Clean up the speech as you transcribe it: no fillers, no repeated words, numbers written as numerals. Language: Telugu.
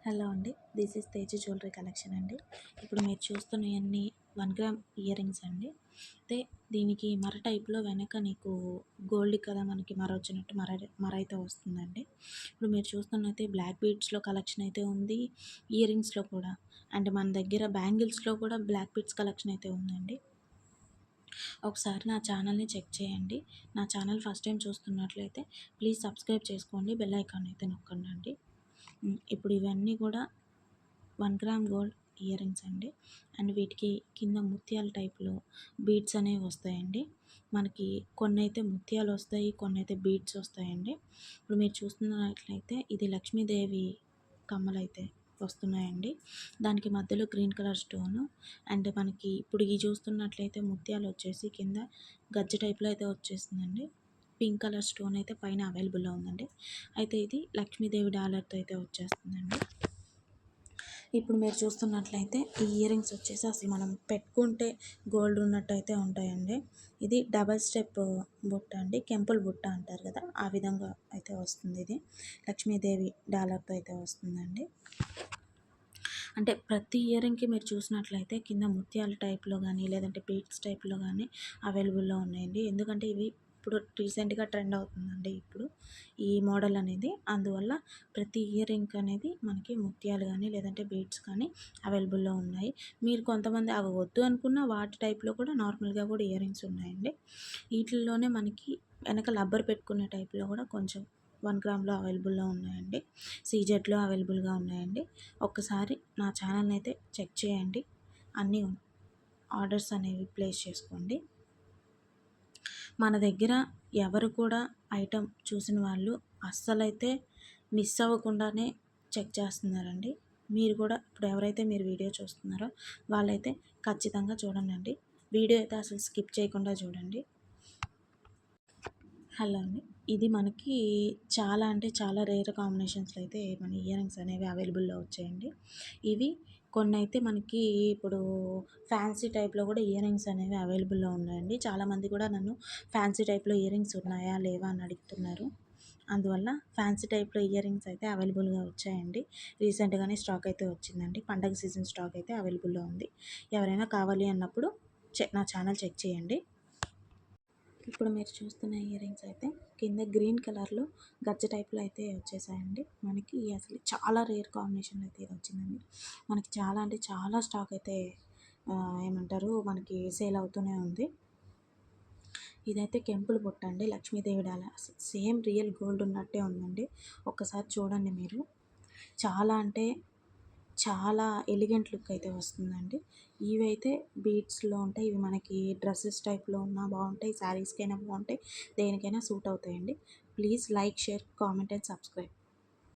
హలో అండి. This is Teju jewellery collection అండి. ఇప్పుడు మీరు చూస్తున్నయన్నీ 1 గ్రామ్ ఇయర్ రింగ్స్ అండి. అయితే దీనికి మర టైప్‌లో వెనక నీకు గోల్డ్ కదా మనకి మర వచ్చినట్టు మర అయితే వస్తుందండి. ఇప్పుడు మీరు చూస్తున్నయితే బ్లాక్ బీడ్స్‌లో కలెక్షన్ అయితే ఉంది. ఇయర్ రింగ్స్‌లో కూడా అండ్ మన దగ్గర బ్యాంగిల్స్‌లో కూడా బ్లాక్ బీడ్స్ కలెక్షన్ అయితే ఉందండి. ఒకసారి నా ఛానల్‌ని చెక్ చేయండి. నా ఛానల్ ఫస్ట్ టైం చూస్తున్నట్లయితే ప్లీజ్ సబ్స్క్రైబ్ చేసుకోండి. బెల్ ఐకాన్ అయితే నొక్కండి. ఇప్పుడు ఇవన్నీ కూడా 1 గ్రామ్ గోల్డ్ ఇయర్ రింగ్స్ అండి. అండ్ వీటికి కింద ముత్యాల టైప్‌లో బీడ్స్ అనేవి వస్తాయండి. మనకి కొన్నైతే ముత్యాలు వస్తాయి, కొన్నైతే బీడ్స్ వస్తాయండి. ఇప్పుడు మీరు చూస్తున్నట్లయితే ఇది లక్ష్మీదేవి కమ్మలైతే వస్తున్నాయండి. దానికి మధ్యలో గ్రీన్ కలర్ స్టోను అండ్ మనకి ఇప్పుడు ఈ చూస్తున్నట్లయితే ముత్యాలు వచ్చేసి కింద గజ్జ టైప్‌లో అయితే వచ్చేసిందండి. పింక్ కలర్ స్టోన్ అయితే పైన అవైలబుల్‌లో ఉందండి. అయితే ఇది లక్ష్మీదేవి డాలర్‌తో అయితే వచ్చేస్తుందండి. ఇప్పుడు మీరు చూస్తున్నట్లయితే ఈ ఇయర్ రింగ్స్ వచ్చేసి అసలు మనం పెట్టుకుంటే గోల్డ్ ఉన్నట్టు అయితే ఉంటాయండి. ఇది డబల్ స్టెప్ బుట్ట అండి. కెంపుల్ బుట్ట అంటారు కదా, ఆ విధంగా అయితే వస్తుంది. ఇది లక్ష్మీదేవి డాలర్‌తో అయితే వస్తుందండి. అంటే ప్రతి ఇయర్ రింగ్‌కి మీరు చూసినట్లయితే కింద ముత్యాల టైప్‌లో కానీ లేదంటే బీడ్స్ టైప్‌లో కానీ అవైలబుల్‌లో ఉన్నాయండి. ఎందుకంటే ఇవి ఇప్పుడు రీసెంట్‌గా ట్రెండ్ అవుతుందండి ఇప్పుడు ఈ మోడల్ అనేది. అందువల్ల ప్రతి ఇయర్ రింగ్ అనేది మనకి ముత్యాలు కానీ లేదంటే బీడ్స్ కానీ అవైలబుల్‌లో ఉన్నాయి. మీరు కొంతమంది అవి వద్దు అనుకున్న వాటి టైప్‌లో కూడా నార్మల్‌గా కూడా ఇయర్ రింగ్స్ ఉన్నాయండి. వీటిల్లోనే మనకి వెనక రబ్బర్ పెట్టుకునే టైప్‌లో కూడా కొంచెం 1 గ్రామ్‌లో అవైలబుల్‌లో ఉన్నాయండి. సీజెడ్‌లో అవైలబుల్‌గా ఉన్నాయండి. ఒక్కసారి నా ఛానల్‌ని అయితే చెక్ చేయండి. అన్నీ ఆర్డర్స్ అనేవి ప్లేస్ చేసుకోండి. మన దగ్గర ఎవరు కూడా ఐటెం చూసిన వాళ్ళు అస్సలైతే మిస్ అవ్వకుండానే చెక్ చేస్తున్నారండి. మీరు కూడా ఇప్పుడు ఎవరైతే మీరు వీడియో చూస్తున్నారో వాళ్ళైతే ఖచ్చితంగా చూడండి. వీడియో అయితే అసలు స్కిప్ చేయకుండా చూడండి. హలో అండి. ఇది మనకి చాలా అంటే చాలా రేర్ కాంబినేషన్స్‌లో అయితే మన ఇయర్ రింగ్స్ అనేవి అవైలబుల్‌లో వచ్చాయండి. ఇవి కొన్నైతే మనకి ఇప్పుడు ఫ్యాన్సీ టైప్‌లో కూడా ఇయర్ రింగ్స్ అనేవి అవైలబుల్‌లో ఉన్నాయండి. చాలామంది కూడా నన్ను ఫ్యాన్సీ టైప్‌లో ఇయర్ రింగ్స్ ఉన్నాయా? లేవా? అని అడుగుతున్నారు. అందువల్ల ఫ్యాన్సీ టైప్‌లో ఇయర్ రింగ్స్ అయితే అవైలబుల్‌గా వచ్చాయండి. రీసెంట్‌గానే స్టాక్ అయితే వచ్చిందండి. పండగ సీజన్ స్టాక్ అయితే అవైలబుల్‌లో ఉంది. ఎవరైనా కావాలి అన్నప్పుడు నా ఛానల్ చెక్ చేయండి. ఇప్పుడు మీరు చూస్తున్న ఇయర్ రింగ్స్ అయితే కింద గ్రీన్ కలర్‌లో గజ్జ టైప్‌లో అయితే వచ్చేసాయండి. మనకి అసలు చాలా రేర్ కాంబినేషన్‌లో అయితే ఇది వచ్చిందండి. మనకి చాలా అంటే చాలా స్టాక్ అయితే ఏమంటారు మనకి సేల్ అవుతూనే ఉంది. ఇదైతే కెంపుల్ బుట్ట అండి. Lakshmidevi dollar same real gold ఉన్నట్టే ఉందండి. ఒక్కసారి చూడండి మీరు. చాలా అంటే చాలా ఎలిగెంట్ లుక్ అయితే వస్తుందండి. ఇవైతే బీడ్స్‌లో ఉంటాయి. ఇవి మనకి డ్రెసెస్ టైప్‌లో ఉన్నా బాగుంటాయి. శారీస్‌కైనా బాగుంటాయి. దేనికైనా సూట్ అవుతాయండి. Please like, share, comment and subscribe.